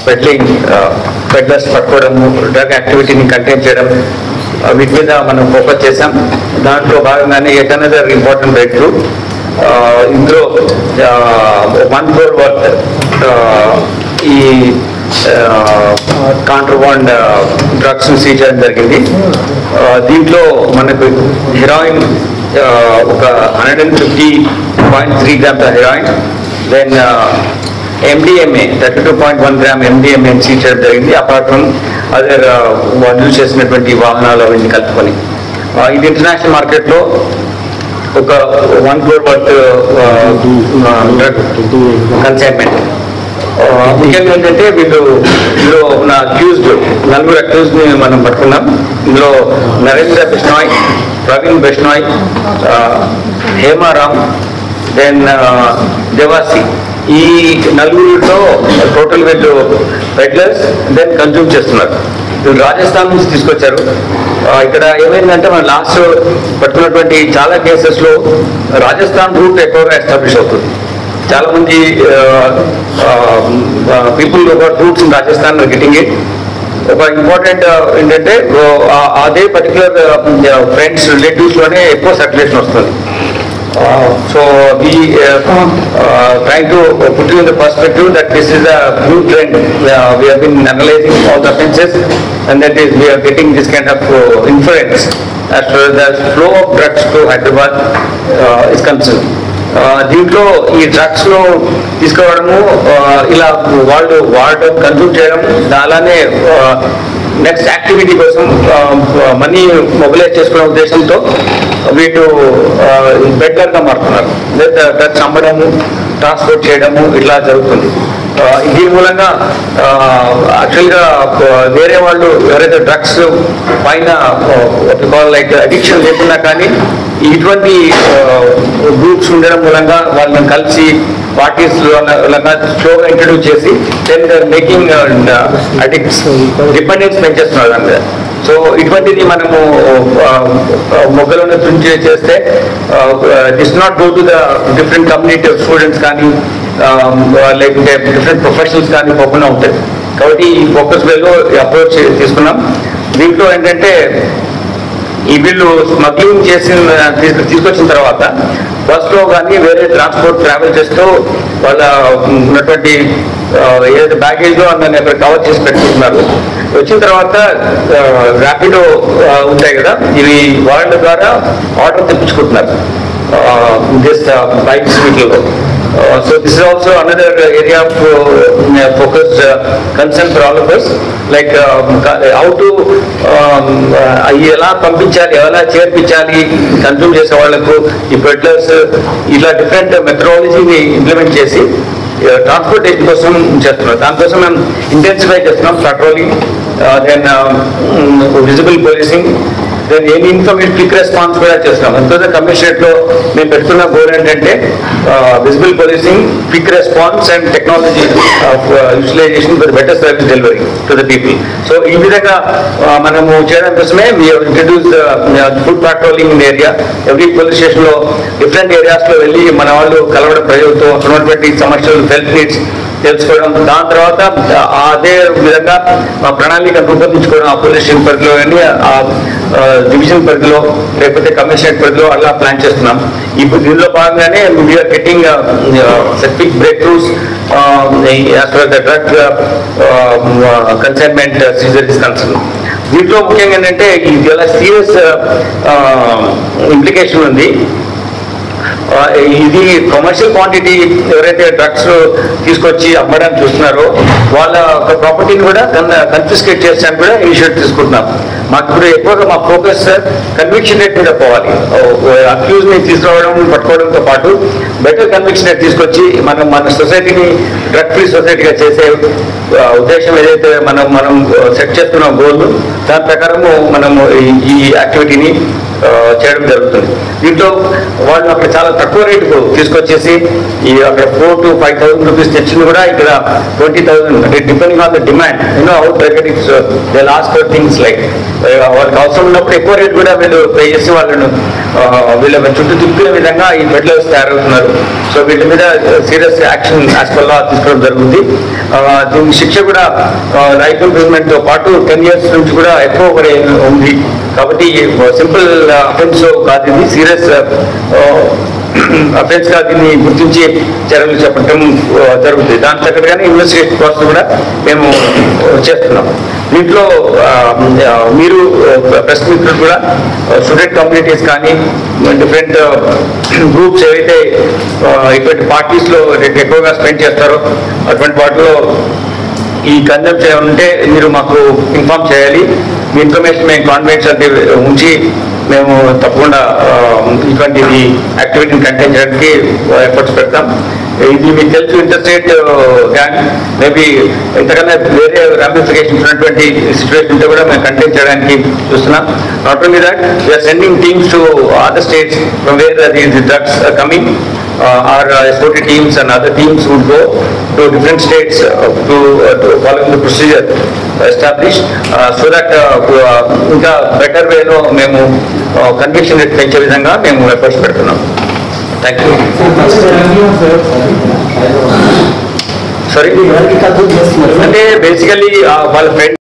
Peddlers పట్టుకోవడము, drug యాక్టివిటీని contain చేయడం, వీటి మీద మనం ఫోకస్ చేసాం. దాంట్లో భాగంగానే at another important break through ఇందులో 1 crore వర్త్ ఈ కాంట్రబాండ్ డ్రగ్స్ సీజ్ చేయడం జరిగింది. దీంట్లో మనకు హెరాయిన్ ఒక 150.3 grams heroin, then MDMA 32.1 grams MDMA seize చేయడం జరిగింది. అపార్ట్ ఫ్రమ్ అదర్ వాళ్ళు యూజ్ చేసినటువంటి వాహనాలు అవన్నీ కలుపుకొని ఇది ఇంటర్నేషనల్ మార్కెట్లో ఒక 1 crore వర్త్ డ్రగ్ కన్సైన్మెంట్. ముఖ్యంగా ఏంటంటే ఇందులో ఉన్న నలుగురు అక్యూజ్ని మనం పట్టుకున్నాం. ఇందులో నరేంద్ర బిష్నాయ్, ప్రవీణ్ బిష్నాయ్, హేమారామ్, దెన్ దేవాసి. ఈ నలుగురితో టోటల్ వీళ్ళు పెడ్లర్స్ దెన్ కన్జ్యూమ్ చేస్తున్నారు. వీళ్ళు రాజస్థాన్ నుంచి తీసుకొచ్చారు. ఇక్కడ ఏమైందంటే మన లాస్ట్ పట్టుకున్నటువంటి చాలా కేసెస్లో రాజస్థాన్ రూట్ ఎక్కువగా ఎస్టాబ్లిష్ అవుతుంది. చాలా మంది people roots in Rajasthan getting it. ఒక ఇంపార్టెంట్ ఏంటంటే అదే పర్టికులర్ ఫ్రెండ్స్ రిలేటివ్స్లోనే ఎక్కువ సర్క్యులేషన్ వస్తుంది. So we trying to put you in the perspective that this is a new trend. We have been analyzing all the offences, and that is we are getting this kind of inference as far as the flow of drugs to Hyderabad is concerned. దీంట్లో ఈ drugs ను తీసుకోవడము, ఇలా వాళ్ళు వాడడం, consume చేయడం, అలానే next activity కోసం మనీ మొబిలైజ్ చేసుకునే ఉద్దేశంతో వీళ్ళు బెటర్గా మారుతున్నారు. లేదా డ్రగ్స్ అమ్మడము, ట్రాన్స్పోర్ట్ చేయడము ఇట్లా జరుగుతుంది. దీని మూలంగా యాక్చువల్గా వేరే వాళ్ళు ఎవరైతే డ్రగ్స్ పైన లైక్ అడిక్షన్ లేకున్నా కానీ ఇటువంటి గ్రూప్స్ ఉండడం మూలంగా వాళ్ళని కలిసి పార్టీస్ స్లోగా ఇంట్రడ్యూస్ చేసి దెన్ మేకింగ్ అడిక్ట్స్ డిపెండెన్స్ పెంచేస్తున్నారు దాని మీద. సో ఇటువంటిది మనము మొగ్గలను ప్రింట్ చేస్తే this not go to the different community of students కానీ లేకుంటే డిఫరెంట్ ప్రొఫెషనల్స్ కానీ పోకుండా ఉంటాయి. కాబట్టి ఈ ఫోకస్ వేలో అప్రోచ్ తీసుకున్నాం. దీంట్లో ఏంటంటే ఈ వీళ్ళు స్మగ్లింగ్ తీసుకొచ్చిన తర్వాత బస్లో కానీ వేరే ట్రావెల్ చేస్తూ వాళ్ళ ఉన్నటువంటి ఏదైతే బ్యాగేజ్లో అందరినీ అక్కడ కవర్ చేసి పెట్టుకుంటున్నారు. వచ్చిన తర్వాత ర్యాపిడో ఉంటాయి కదా, ఇవి వాళ్ళ ద్వారా ఆర్డర్ తెప్పించుకుంటున్నారు బైక్స్ వీటిలో. So this is also another area of focused concern for all of us, like how to ఎలా పంపించాలి, ఎలా చేర్పించాలి కన్జ్యూమ్ చేసే వాళ్లకు ఈ పెడ్లర్స్, ఇలా డిఫరెంట్ మెథడాలజీని ఇంప్లిమెంట్ చేసి ట్రాన్స్పోర్టేషన్ కోసం చేస్తున్నారు. దానికోసం మేము ఇంటెన్సిఫై చేస్తున్నాం patrolling, then visible policing, then any information quick response కూడా చేస్తున్నాం. అందుకోసం కమిషనరేట్లో మేము పెడుతున్న గోల్ ఏంటంటే visible policing, quick response and technology of utilization for better service delivery to the people. So ఈ విధంగా మనము చేయడం కోసమే we introduce foot patrolling in area. Every police స్టేషన్లో డిఫరెంట్ ఏరియాస్లో వెళ్ళి మన వాళ్ళు కలవడం, ప్రజలతో ఉన్నటువంటి సమస్యలు, హెల్త్ నీడ్స్ తెలుసుకోవడం, దాని తర్వాత అదే విధంగా మా ప్రణాళిక రూపొందించుకోవడం. ఆ పోలీస్ స్టేషన్ పరిధిలో కానీ ఆ డివిజన్ పరిధిలో లేకపోతే కమిషనరేట్ పరిధిలో అలా ప్లాన్ చేస్తున్నాం. ఇప్పుడు దీనిలో భాగంగానే we're getting specific breakthroughs as per the drug consignment seizure is concern. దీంట్లో ముఖ్యంగా ఏంటంటే ఇది చాలా సీరియస్ ఇంప్లికేషన్ ఉంది. ఇది కమర్షియల్ క్వాంటిటీ ఎవరైతే డ్రగ్స్ తీసుకొచ్చి అమ్మడానికి చూస్తున్నారో వాళ్ళ ప్రాపర్టీని కూడా కన్ఫిస్కేట్ చేసానికి కూడా ఇనిషియేటివ్ తీసుకుంటున్నాం. మాకు ఇప్పుడు ఎక్కువగా మా ఫోకస్ కన్విక్షన్ రేట్ మీద పోవాలి. అక్యూజ్ ని తీసుకురావడం, పట్టుకోవడంతో పాటు బెటర్ కన్విక్షన్ రేట్ తీసుకొచ్చి మన సొసైటీని డ్రగ్ ఫ్రీ సొసైటీగా చేసే ఉద్దేశం ఏదైతే మనం సెట్ చేసుకున్న గోల్, దాని ప్రకారము మనము ఈ యాక్టివిటీని చేయడం జరుగుతుంది. దీంట్లో వాళ్ళు అక్కడ చాలా తక్కువ రేటుకు తీసుకొచ్చేసి అక్కడ 4,000 to 5,000 రూపీస్ తెచ్చింది కూడా ఇక్కడ 20,000, depending on the demand. Out they last for things like వాళ్ళకి అవసరం ఉన్నప్పుడు ఎక్కువ రేట్ కూడా వీళ్ళు పే చేసి వాళ్ళను వీళ్ళ చుట్టూ తిప్పుకునే విధంగా ఈ పెడ్లర్స్ తయారవుతున్నారు. సో వీటి మీద serious action as per law తీసుకోవడం జరుగుతుంది. దీని శిక్ష కూడా లైఫ్ ఇంప్రూవ్మెంట్ తో పాటు 10 years నుంచి కూడా ఎక్కువ ఉంది. కాబట్టి సింపుల్ అఫెన్స్ కాదు, ఇది సీరియస్ అఫెన్స్ గా దీన్ని గుర్తించి చర్యలు చేపట్టడం జరుగుతుంది. దాని తగ్గట్టుగానే ఇన్వెస్టిగేషన్ కోసం కూడా మేము చేస్తున్నాం. దీంట్లో మీరు ప్రెస్ మిత్రులు కూడా స్టూడెంట్ కమ్యూనిటీస్ కానీ డిఫరెంట్ గ్రూప్స్ ఏవైతే ఇటువంటి పార్టీస్ లో ఎక్కువగా స్పెండ్ చేస్తారో అటువంటి వాటిలో ఈ కన్జంప్షన్ ఏమైనా ఉంటే మీరు మాకు ఇన్ఫార్మ్ చేయాలి. మీ ఇన్ఫర్మేషన్ మేము కాన్ఫిడెన్షియల్ ఉంచి మేము తప్పకుండా ఇటువంటి యాక్టివిటీని కంటైన్ చేయడానికి ఎఫర్ట్స్ పెడతాం. ఇది మీకు తెలుసు, ఇంటర్స్టేట్ గ్యాంగ్ మేబీ ఇంతకన్నా వేరే రామిఫికేషన్స్ ఉన్నటువంటి సిచ్యువేషన్ ఉంటే కూడా మేము కంటైన్ చేయడానికి చూస్తున్నాం. Not only that, we're sending teams to other states from where the drugs are coming. Our SOT teams and other teams would go to different states to following the procedure established so that ఇంకా better వేలో మేము conviction rate పెంచే విధంగా మేము efforts పెడుతున్నాం. Thank you. Sorry, అంటే basically వాళ్ళ friend